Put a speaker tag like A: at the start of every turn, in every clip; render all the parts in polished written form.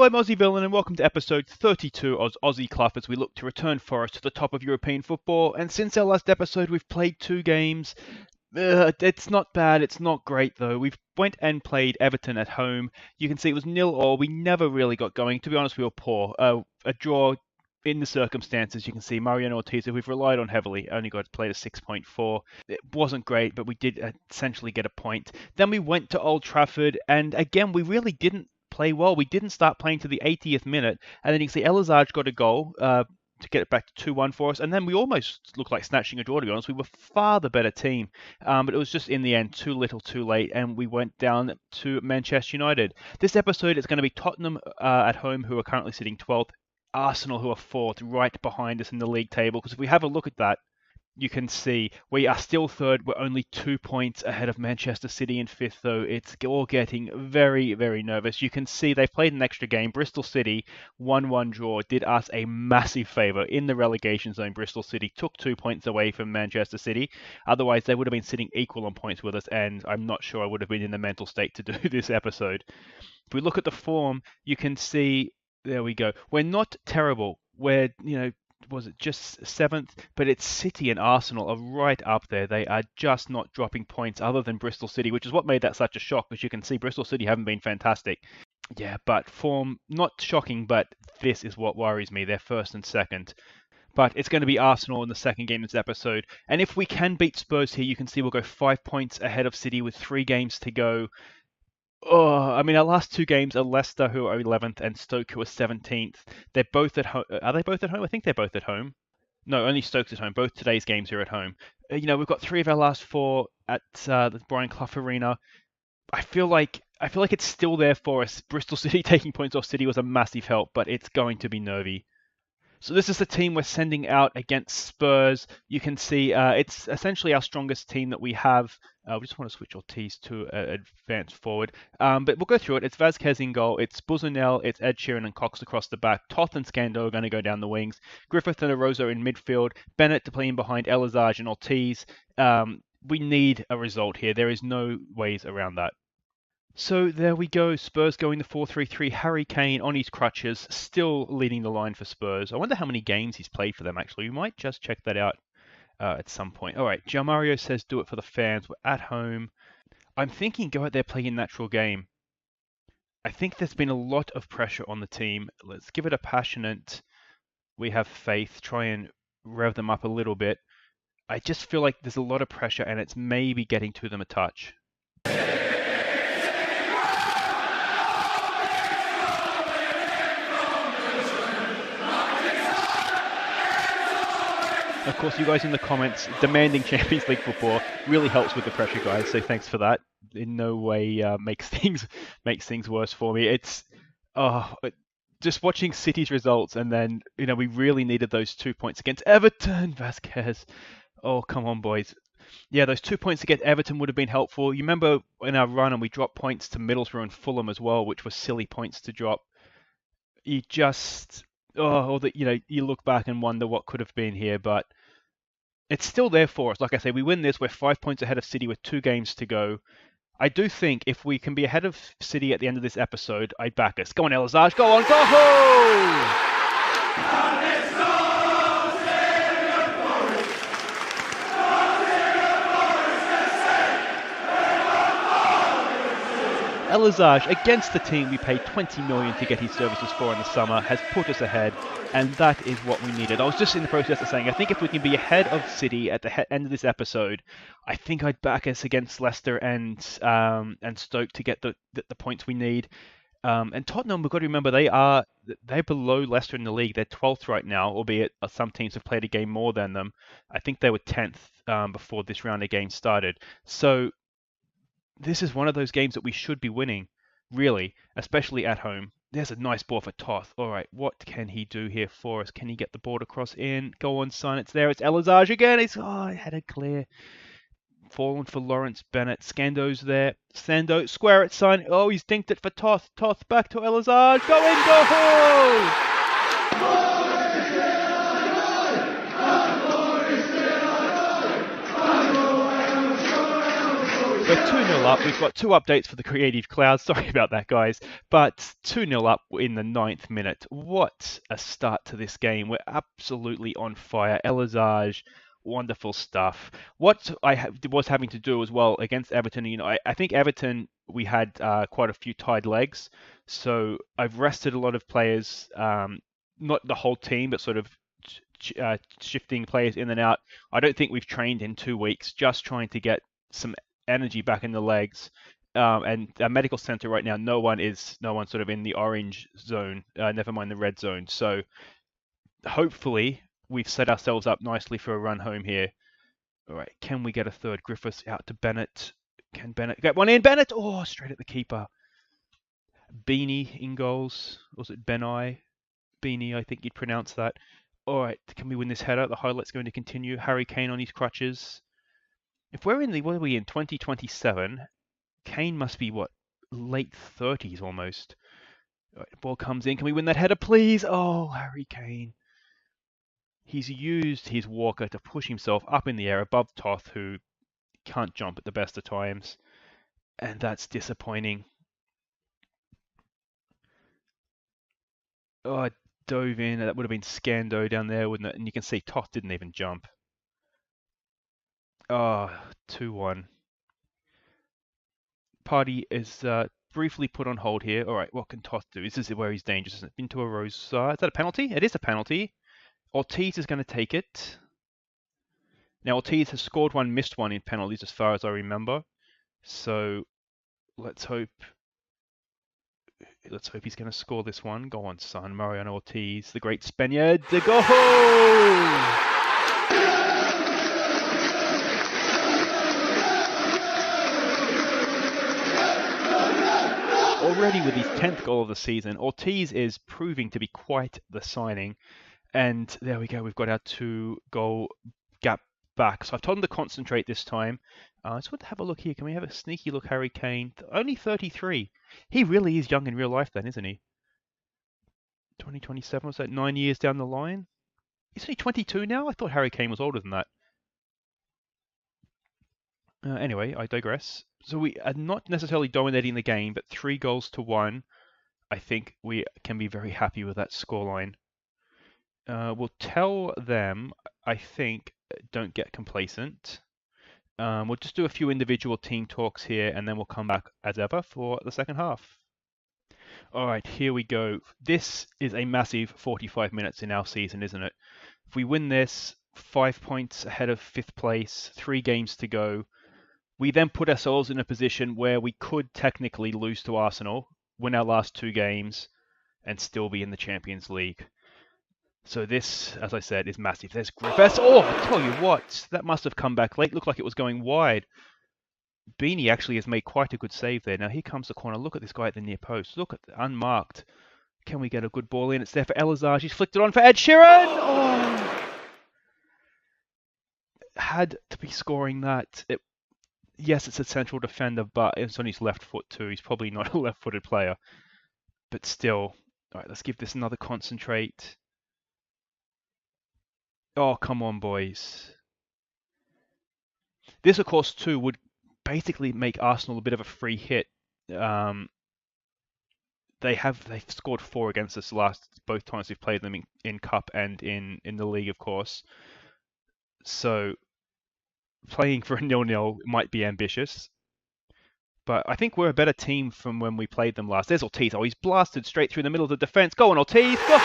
A: I'm Aussie Villain and welcome to episode 32 of Aussie Club as we look to return Forest to the top of European football. And since our last episode, we've played 2 games. It's not bad, it's not great though. We went and played Everton at home. You can see it was 0-0. We never really got going. To be honest, we were poor. A draw in the circumstances. You can see Mariano Ortiz, who we've relied on heavily, only got played a 6.4. It wasn't great, but we did essentially get a point. Then we went to Old Trafford, and again, we really didn't play well. We didn't start playing to the 80th minute, and then you can see Elazar got a goal to get it back to 2-1 for us, and then we almost looked like snatching a draw, to be honest. We were far the better team, but it was just in the end too little too late, and we went down to Manchester United. This episode is going to be Tottenham at home, who are currently sitting 12th, Arsenal, who are 4th, right behind us in the league table, because if we have a look at that, you can see we are still 3rd. We're only 2 points ahead of Manchester City in 5th, though. It's all getting very, very nervous. You can see they've played an extra game. Bristol City, 1-1 draw, did us a massive favour. In the relegation zone, Bristol City took 2 points away from Manchester City. Otherwise, they would have been sitting equal on points with us, and I'm not sure I would have been in the mental state to do this episode. If we look at the form, you can see, there we go. We're not terrible. We're, was it just 7th? But it's City and Arsenal are right up there. They are just not dropping points other than Bristol City, which is what made that such a shock, because you can see Bristol City haven't been fantastic. Yeah, but form, not shocking, but this is what worries me. They're 1st and 2nd. But it's going to be Arsenal in the second game of this episode. And if we can beat Spurs here, you can see we'll go 5 points ahead of City with 3 games to go. Our last 2 games are Leicester, who are 11th, and Stoke, who are 17th. They're both at home. Are they both at home? I think they're both at home. No, only Stoke's at home. Both today's games are at home. We've got 3 of our last 4 at the Brian Clough Arena. I feel like it's still there for us. Bristol City taking points off City was a massive help, but it's going to be nervy. So this is the team we're sending out against Spurs. You can see it's essentially our strongest team that we have. We just want to switch Ortiz to advance forward. But we'll go through it. It's Vazquez in goal. It's Buzanel. It's Ed Sheeran and Cox across the back. Toth and Scando are going to go down the wings. Griffith and Arosa in midfield. Bennett to play in behind Elazar and Ortiz. We need a result here. There is no ways around that. So there we go, Spurs going the 4-3-3, Harry Kane on his crutches, still leading the line for Spurs. I wonder how many games he's played for them, actually. We might just check that out at some point. All right, Gianmario says do it for the fans. We're at home. I'm thinking go out there, play a natural game. I think there's been a lot of pressure on the team. Let's give it a passionate, we have faith, try and rev them up a little bit. I just feel like there's a lot of pressure and it's maybe getting to them a touch. Of course, you guys in the comments demanding Champions League football really helps with the pressure, guys. So thanks for that. In no way makes things worse for me. It's just watching City's results, and then we really needed those 2 points against Everton. Vazquez, oh come on, boys. Yeah, those 2 points against Everton would have been helpful. You remember in our run, and we dropped points to Middlesbrough and Fulham as well, which were silly points to drop. You just you look back and wonder what could have been here, but it's still there for us. Like I say, we win this, we're 5 points ahead of City with 2 games to go. I do think if we can be ahead of City at the end of this episode, I'd back us. Go on, Elazar, go on, go! Elazar, against the team we paid 20 million to get his services for in the summer, has put us ahead, and that is what we needed. I was just in the process of saying, I think if we can be ahead of City at the end of this episode, I think I'd back us against Leicester and Stoke to get the points we need. And Tottenham, we've got to remember, they're below Leicester in the league. They're 12th right now, albeit some teams have played a game more than them. I think they were 10th before this round of games started. So this is one of those games that we should be winning, really, especially at home. There's a nice ball for Toth. All right, what can he do here for us? Can he get the ball across in? Go on, son. It's there. It's Elazar again. I had it clear. Fallen for Lawrence Bennett. Scando's there. Sando, square it, son. Oh, he's dinked it for Toth. Toth back to Elazar. Go in, go home! We're 2-0 up. We've got 2 updates for the Creative Cloud. Sorry about that, guys. But 2-0 up in the 9th minute. What a start to this game. We're absolutely on fire. Elazage, wonderful stuff. What I was having to do as well against Everton, I think Everton, we had quite a few tied legs. So I've rested a lot of players, not the whole team, but sort of shifting players in and out. I don't think we've trained in 2 weeks, just trying to get some energy back in the legs. And our medical center right now, no one sort of in the orange zone, never mind the red zone. So hopefully we've set ourselves up nicely for a run home here. All right, can we get a third? Griffiths out to Bennett. Can Bennett get one in? Bennett! Oh, straight at the keeper. Beanie in goals. Was it Benai? Beanie, I think you'd pronounce that. All right, can we win this header? The highlight's going to continue. Harry Kane on his crutches. If we're in what are we in, 2027, Kane must be, late 30s almost. All right, ball comes in. Can we win that header, please? Oh, Harry Kane. He's used his walker to push himself up in the air above Toth, who can't jump at the best of times. And that's disappointing. Oh, I dove in. That would have been Scando down there, wouldn't it? And you can see Toth didn't even jump. Oh, 2-1. Party is briefly put on hold here. All right, what can Toth do? This is where he's dangerous. Into a Rose. Is that a penalty? It is a penalty. Ortiz is going to take it. Now, Ortiz has scored one, missed one in penalties as far as I remember. So let's hope he's going to score this one. Go on, son. Mariano Ortiz, the great Spaniard. The goal! Already with his 10th goal of the season, Ortiz is proving to be quite the signing. And there we go. We've got our 2-goal gap back. So I've told him to concentrate this time. I just want to have a look here. Can we have a sneaky look, Harry Kane? Only 33. He really is young in real life then, isn't he? 2027, was that 9 years down the line? Isn't he 22 now? I thought Harry Kane was older than that. Anyway, I digress. So we are not necessarily dominating the game, but 3-1. I think we can be very happy with that scoreline. We'll tell them, I think, don't get complacent. We'll just do a few individual team talks here, and then we'll come back as ever for the second half. All right, here we go. This is a massive 45 minutes in our season, isn't it? If we win this, 5 points ahead of 5th place, 3 games to go. We then put ourselves in a position where we could technically lose to Arsenal, win our last 2 games, and still be in the Champions League. So this, as I said, is massive. There's Griffiths. Oh, I tell you what, that must have come back late. Looked like it was going wide. Beanie actually has made quite a good save there. Now here comes the corner. Look at this guy at the near post. Look at the unmarked. Can we get a good ball in? It's there for Elazage. He's flicked it on for Ed Sheeran. Oh! Had to be scoring that. Yes, it's a central defender, but it's on his left foot too. He's probably not a left-footed player. But still. All right, let's give this another concentrate. Oh, come on, boys. This, of course, too, would basically make Arsenal a bit of a free hit. They've scored 4 against us both times we've played them in Cup and in the league, of course. So playing for a 0-0 might be ambitious. But I think we're a better team from when we played them last. There's Ortiz. Oh, he's blasted straight through the middle of the defence. Go on, Ortiz. Go!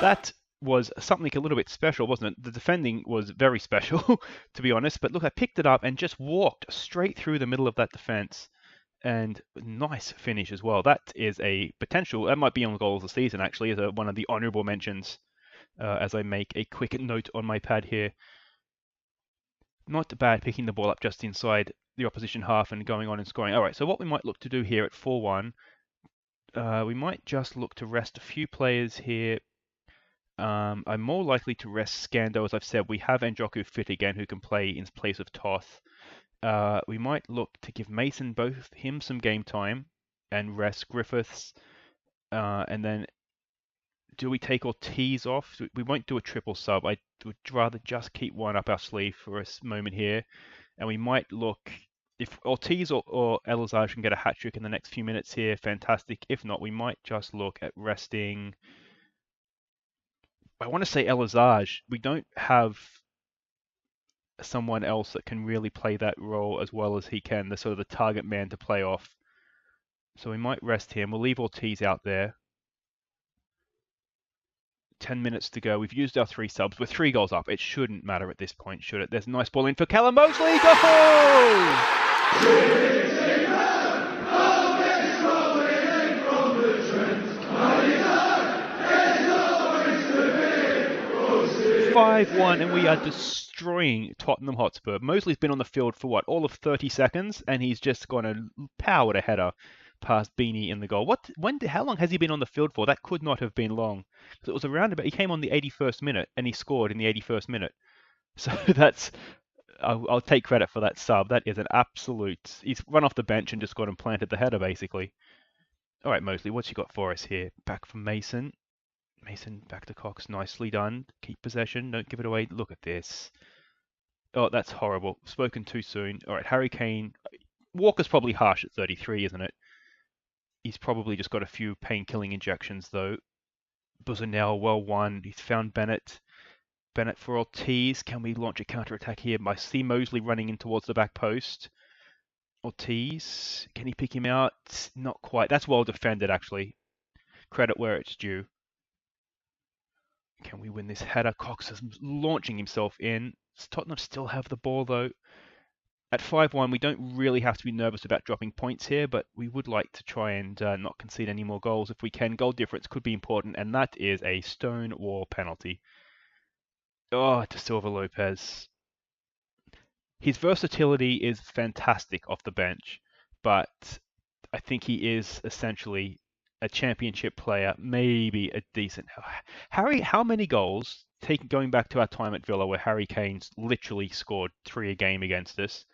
A: That was something a little bit special, wasn't it? The defending was very special, to be honest. But look, I picked it up and just walked straight through the middle of that defence. And nice finish as well. That is a potential. That might be on goal of the season, actually, as one of the honourable mentions, as I make a quick note on my pad here. Not bad picking the ball up just inside the opposition half and going on and scoring. All right, so what we might look to do here at 4-1, we might just look to rest a few players here. I'm more likely to rest Scando. As I've said, we have Njoku fit again, who can play in place of Toth. We might look to give Mason him some game time. and rest Griffiths? And then do we take Ortiz off? We won't do a triple sub. I would rather just keep one up our sleeve for a moment here. And we might look, if Ortiz or Elazar can get a hat-trick in the next few minutes here, fantastic. If not, we might just look at resting. I want to say Elazar. We don't have someone else that can really play that role as well as he can, the sort of the target man to play off. So we might rest him. We'll leave Ortiz out there. 10 minutes to go. We've used our 3 subs. We're 3 goals up. It shouldn't matter at this point, should it? There's a nice ball in for Callum Mosley. Go! 5-1, and we are destroying Tottenham Hotspur. Mosley's been on the field for what, all of 30 seconds, and he's just gone and powered a header past Beanie in the goal. How long has he been on the field for? That could not have been long. It was around about. He came on the 81st minute, and he scored in the 81st minute. So that's. I'll take credit for that sub. That is an absolute. He's run off the bench and just gone and planted the header, basically. All right, Mosley, what's you got for us here? Back from Mason. Mason back to Cox. Nicely done. Keep possession. Don't give it away. Look at this. Oh, that's horrible. Spoken too soon. All right, Harry Kane. Walker's probably harsh at 33, isn't it? He's probably just got a few pain-killing injections, though. Buzanel, well won. He's found Bennett. Bennett for Ortiz. Can we launch a counter-attack here? I see Mosley running in towards the back post. Ortiz. Can he pick him out? Not quite. That's well defended, actually. Credit where it's due. Can we win this header? Cox is launching himself in. Does Tottenham still have the ball, though? At 5-1, we don't really have to be nervous about dropping points here, but we would like to try and not concede any more goals if we can. Goal difference could be important, and that is a stone wall penalty. Oh, to Silva Lopez. His versatility is fantastic off the bench, but I think he is essentially a championship player, maybe a decent... Harry, how many goals, going back to our time at Villa where Harry Kane's literally scored 3 a game against us,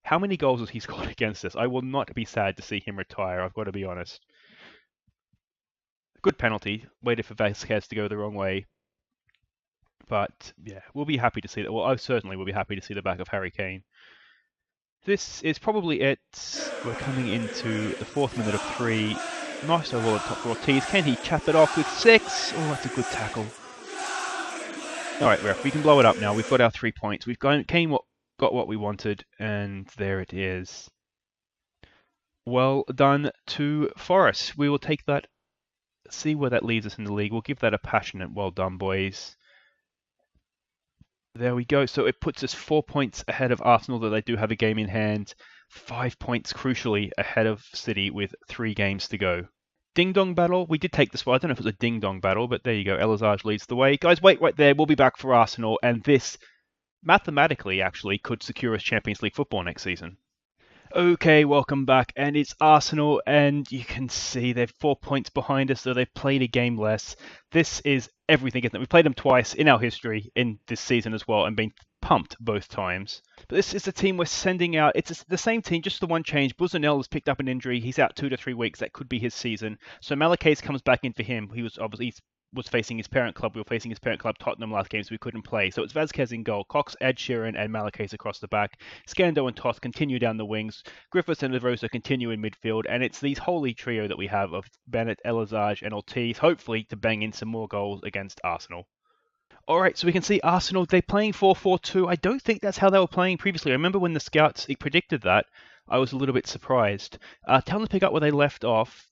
A: how many goals has he scored against us? I will not be sad to see him retire, I've got to be honest. Good penalty. Waited for Vasquez to go the wrong way. But, yeah, we'll be happy to see that. Well, I certainly will be happy to see the back of Harry Kane. This is probably it. We're coming into the 4th minute of 3. Nice over the top for Ortiz. Can he chap it off with 6? Oh, that's a good tackle. Alright, ref, we can blow it up now. We've got our 3 points. We've got what we wanted, and there it is. Well done to Forest. We will take that, see where that leads us in the league. We'll give that a passionate well done, boys. There we go. So it puts us 4 points ahead of Arsenal, though they do have a game in hand. 5 points, crucially, ahead of City with 3 games to go. Ding-dong battle. We did take this one. I don't know if it was a ding-dong battle, but there you go. Elazar leads the way. Guys, wait right there. We'll be back for Arsenal, and this mathematically, actually, could secure us Champions League football next season. Okay, welcome back, and it's Arsenal, and you can see they're 4 points behind us, so they've played a game less. This is everything, isn't it? We've played them twice in our history in this season as well, and been pumped both times. But this is the team we're sending out. It's the same team, just the one change. Buzanel has picked up an injury. He's out 2 to 3 weeks. That could be his season. So Malakas comes back in for him. He was obviously facing his parent club. We were facing his parent club Tottenham last game, so we couldn't play. So it's Vasquez in goal, Cox, Ed Sheeran, and Malakas across the back. Scando and Toth continue down the wings. Griffiths and Liverosa continue in midfield, and it's these holy trio that we have of Bennett, Elazar, and Ortiz, hopefully to bang in some more goals against Arsenal. All right, so we can see Arsenal, they're playing 4-4-2. I don't think that's how they were playing previously. I remember when the scouts predicted that, I was a little bit surprised. Tell them to pick up where they left off.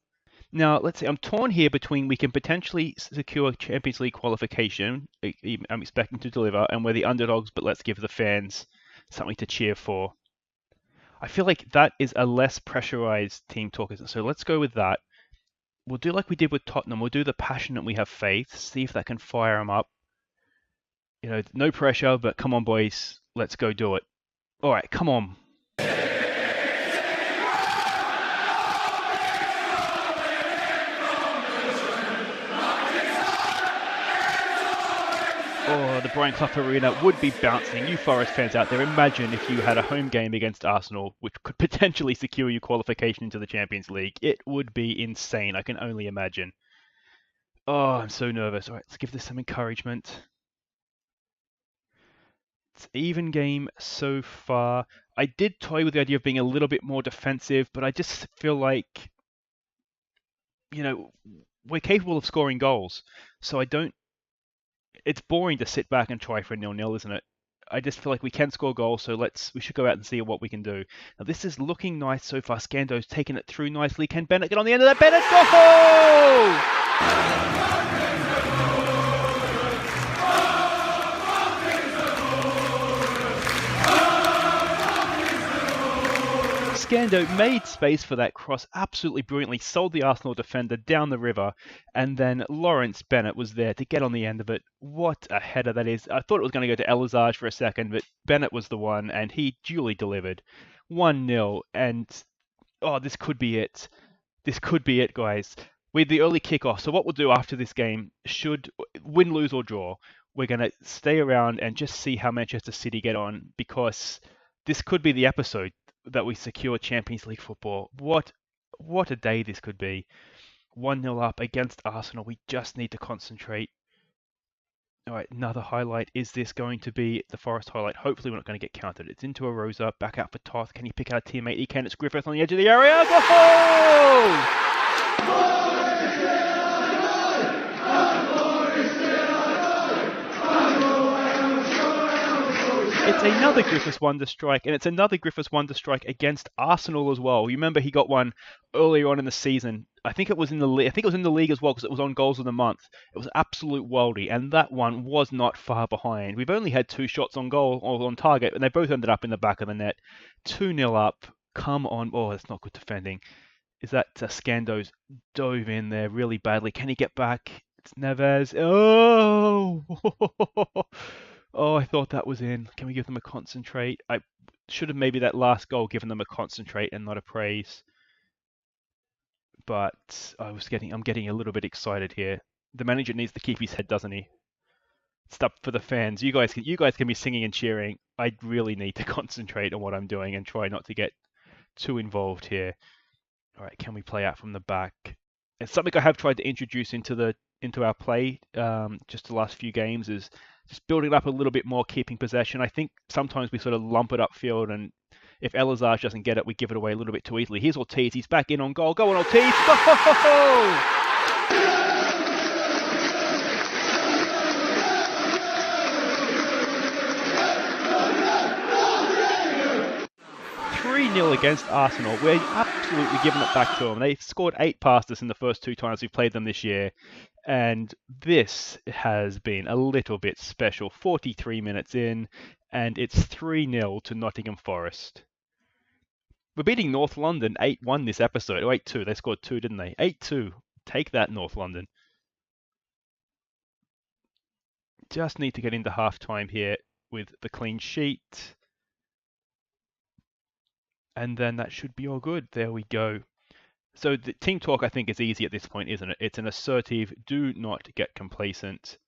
A: Now, let's see, I'm torn here between we can potentially secure Champions League qualification, I'm expecting to deliver, and we're the underdogs, but let's give the fans something to cheer for. I feel like that is a less pressurized team talk, so let's go with that. We'll do like we did with Tottenham. We'll do the passion and we have faith, see if that can fire them up. You know, no pressure, but come on, boys, let's go do it. All right, come on. Oh, the Brian Clough Arena would be bouncing. You Forest fans out there, imagine if you had a home game against Arsenal, which could potentially secure you qualification into the Champions League. It would be insane. I can only imagine. Oh, I'm so nervous. All right, let's give this some encouragement. It's even game so far. I did toy with the idea of being a little bit more defensive, but I just feel like, we're capable of scoring goals. So I don't. It's boring to sit back and try for a 0-0, isn't it? I just feel like we can score goals, so we should go out and see what we can do. Now this is looking nice so far. Scando's taken it through nicely. Can Bennett get on the end of that? Bennett, goal! Scando made space for that cross absolutely brilliantly, sold the Arsenal defender down the river, and then Lawrence Bennett was there to get on the end of it. What a header that is. I thought it was going to go to Elizage for a second, but Bennett was the one, and he duly delivered. 1-0, and this could be it. This could be it, guys. With the early kickoff, so what we'll do after this game, should win, lose, or draw, we're going to stay around and just see how Manchester City get on, because this could be the episode that we secure Champions League football. What a day this could be. 1-0 up against Arsenal. We just need to concentrate. All right, another highlight. Is this going to be the Forest highlight? Hopefully we're not going to get counted. It's into a Rosa, back out for Toth. Can he pick out a teammate? He can. It's Griffith on the edge of the area. Goal! It's another Griffiths wonder strike, and it's another Griffiths wonder strike against Arsenal as well. You remember he got one earlier on in the season. I think it was in the league as well, because it was on goals of the month. It was absolute worldie, and that one was not far behind. We've only had 2 shots on goal or on target, and they both ended up in the back of the net. 2-0 up. Come on. Oh, that's not good defending. Is that Scando's dove in there really badly? Can he get back? It's Neves. Oh! Oh, I thought that was in. Can we give them a concentrate? I should have maybe that last goal given them a concentrate and not a praise. But I'm getting a little bit excited here. The manager needs to keep his head, doesn't he? It's up for the fans. You guys can be singing and cheering. I really need to concentrate on what I'm doing and try not to get too involved here. All right, can we play out from the back? It's something I have tried to introduce into our play just the last few games, is just building it up a little bit more, keeping possession. I think sometimes we sort of lump it upfield, and if Elizage doesn't get it, we give it away a little bit too easily. Here's Ortiz. He's back in on goal. Go on, Ortiz. Goal! 3-0 against Arsenal. We're absolutely giving it back to them. They've scored 8 past us in the first 2 times we've played them this year. And this has been a little bit special. 43 minutes in, and it's 3-0 to Nottingham Forest. We're beating North London 8-1 this episode. Oh, 8-2. They scored 2, didn't they? 8-2. Take that, North London. Just need to get into half-time here with the clean sheet. And then that should be all good. There we go. So the team talk, I think, is easy at this point, isn't it? It's an assertive, do not get complacent.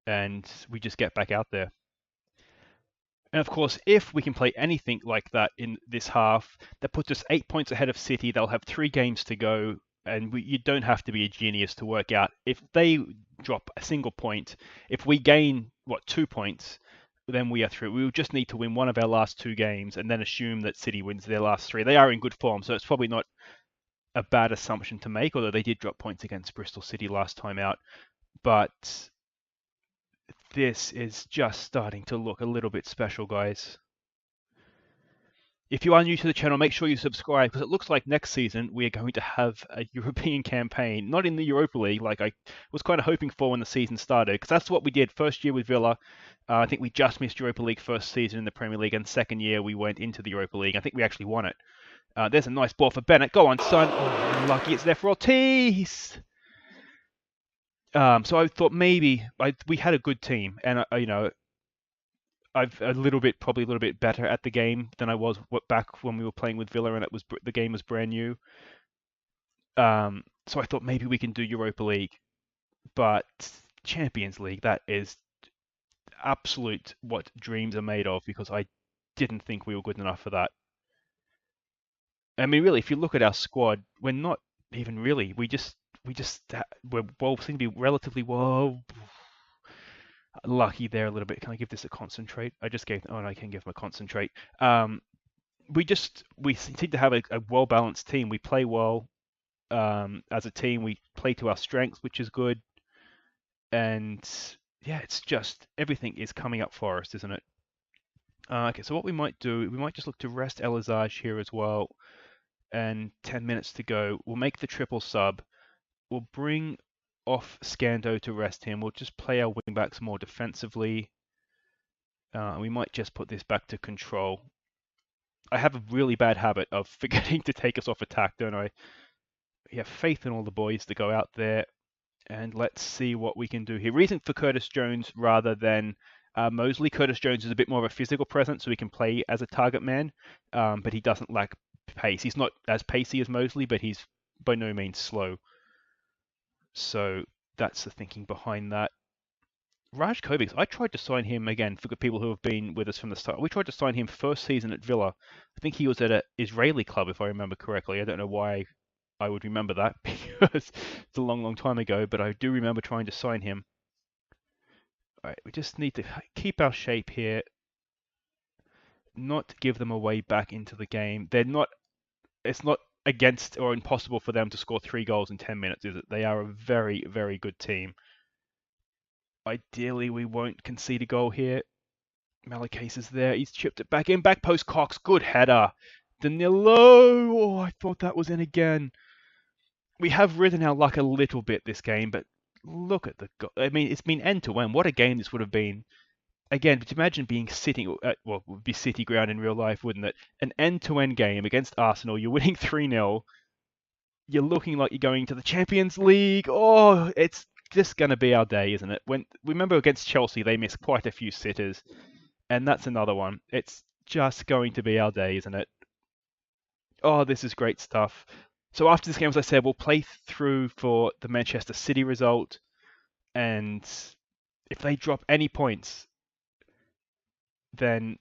A: And we just get back out there. And of course, if we can play anything like that in this half, that puts us 8 points ahead of City. They'll have 3 games to go. And you don't have to be a genius to work out. If they drop a single point, if we gain, 2 points, then we are through. We will just need to win one of our last 2 games and then assume that City wins their last 3. They are in good form, so it's probably not a bad assumption to make, although they did drop points against Bristol City last time out. But this is just starting to look a little bit special, guys. If you are new to the channel, make sure you subscribe, because it looks like next season we are going to have a European campaign, not in the Europa League like I was kind of hoping for when the season started, because that's what we did first year with Villa. I think we just missed Europa League first season in the Premier League, and second year we went into the Europa League. I think we actually won it. There's a nice ball for Bennett. Go on, son. Oh, lucky it's there for Ortiz. So I thought maybe we had a good team, and I've probably a little bit better at the game than I was back when we were playing with Villa, and the game was brand new. So I thought maybe we can do Europa League, but Champions League, that is absolute what dreams are made of, because I didn't think we were good enough for that. I mean, really, if you look at our squad, we're not even really. We're well, seem to be relatively well lucky there a little bit. Can I give this a concentrate? I just gave. Oh, no, I can give them a concentrate. We seem to have a well balanced team. We play well as a team. We play to our strengths, which is good. And yeah, it's just everything is coming up for us, isn't it? Okay, so what we might do, we might just look to rest Elizage here as well. And 10 minutes to go. We'll make the triple sub. We'll bring off Scando to rest him. We'll just play our wingbacks more defensively. We might just put this back to control. I have a really bad habit of forgetting to take us off attack, don't I? We have faith in all the boys to go out there. And let's see what we can do here. Reason for Curtis Jones rather than Mosley. Curtis Jones is a bit more of a physical presence, so he can play as a target man, but he doesn't lack pace. He's not as pacey as Mosley, but he's by no means slow. So that's the thinking behind that. Raj Kovics, I tried to sign him again for people who have been with us from the start. We tried to sign him first season at Villa. I think he was at an Israeli club, if I remember correctly. I don't know why I would remember that because it's a long, long time ago, but I do remember trying to sign him. All right, we just need to keep our shape here, not give them a way back into the game. It's not against or impossible for them to score 3 goals in 10 minutes, is it? They are a very, very good team. Ideally, we won't concede a goal here. Malakase is there. He's chipped it back in. Back post Cox. Good header. Danilo. Oh, I thought that was in again. We have ridden our luck a little bit this game, but look at the goal. I mean, it's been end to end. What a game this would have been. Again, but imagine being sitting at, well, it would be City ground in real life, wouldn't it? An end-to-end game against Arsenal. You're winning 3-0. You're looking like you're going to the Champions League. Oh, it's just going to be our day, isn't it? When remember against Chelsea, they missed quite a few sitters, and that's another one. It's just going to be our day, isn't it? Oh, this is great stuff. So after this game, as I said, we'll play through for the Manchester City result, and if they drop any points, then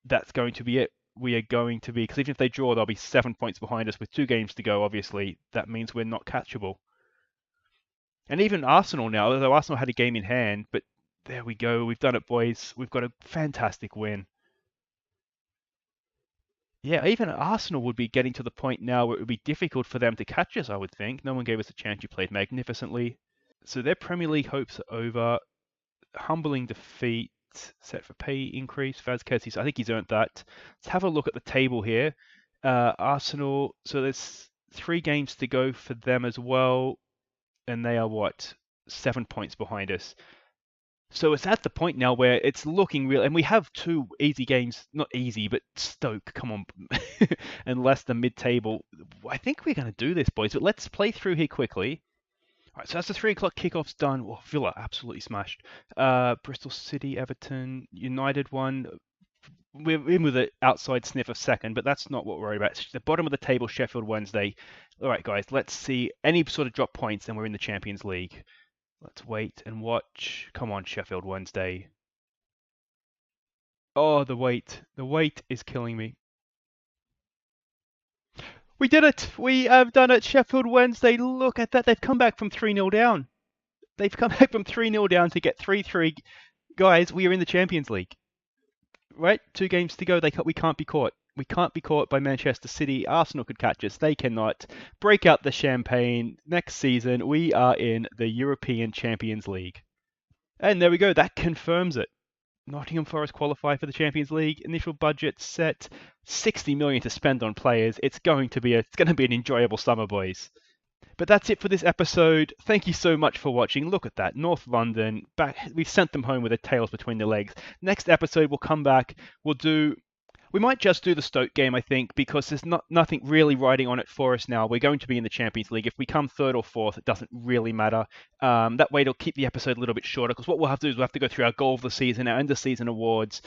A: that's going to be it. We are going to be, because even if they draw, they'll be 7 points behind us with 2 games to go, obviously. That means we're not catchable. And even Arsenal now, although Arsenal had a game in hand, but there we go. We've done it, boys. We've got a fantastic win. Yeah, even Arsenal would be getting to the point now where it would be difficult for them to catch us, I would think. No one gave us a chance. You played magnificently. So their Premier League hopes are over. Humbling defeat. Set for pay increase. Vazquez, I think he's earned that. Let's have a look at the table here. Arsenal, so there's 3 games to go for them as well. And they are what? 7 points behind us. So it's at the point now where it's looking real, and we have 2 easy games, not easy, but Stoke, come on, and less than mid-table. I think we're going to do this, boys, but let's play through here quickly. All right, so that's the 3 o'clock kickoff's done. Oh, Villa absolutely smashed. Bristol City, Everton, United won. We're in with an outside sniff of second, but that's not what we're worried about. It's the bottom of the table, Sheffield Wednesday. All right, guys, let's see any sort of drop points, and we're in the Champions League. Let's wait and watch. Come on, Sheffield Wednesday. Oh, the wait. The wait is killing me. We did it! We have done it, Sheffield Wednesday. Look at that. They've come back from 3-0 down. They've come back from 3-0 down to get 3-3. Guys, we are in the Champions League. Right? 2 games to go. We can't be caught. We can't be caught by Manchester City. Arsenal could catch us. They cannot. Break out the champagne. Next season, we are in the European Champions League. And there we go. That confirms it. Nottingham Forest qualify for the Champions League. Initial budget set. 60 million to spend on players. It's going to be an enjoyable summer, boys. But that's it for this episode. Thank you so much for watching. Look at that. North London. We've sent them home with their tails between their legs. Next episode, we'll come back. We might just do the Stoke game, I think, because there's nothing really riding on it for us now. We're going to be in the Champions League. If we come 3rd or 4th, it doesn't really matter. That way it'll keep the episode a little bit shorter, because what we'll have to do is we'll have to go through our goal of the season, our end of season awards,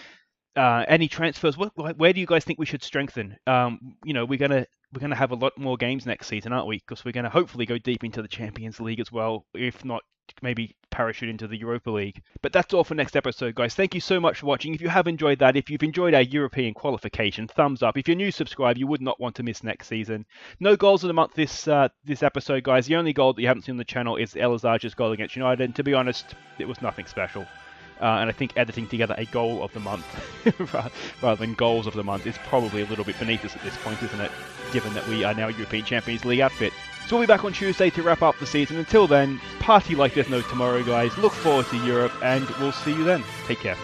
A: any transfers. Where do you guys think we should strengthen? We're gonna have a lot more games next season, aren't we? Because we're gonna hopefully go deep into the Champions League as well. If not, maybe parachute into the Europa League. But that's all for next episode, guys. Thank you so much for watching. If you have enjoyed that, if you've enjoyed our European qualification, thumbs up. If you're new, subscribe. You would not want to miss next season. No goals of the month this episode, guys. The only goal that you haven't seen on the channel is El Azhar's goal against United, and to be honest, it was nothing special. And I think editing together a goal of the month rather than goals of the month is probably a little bit beneath us at this point, isn't it? Given that we are now European Champions League outfit. So we'll be back on Tuesday to wrap up the season. Until then, party like there's no tomorrow, guys. Look forward to Europe, and we'll see you then. Take care.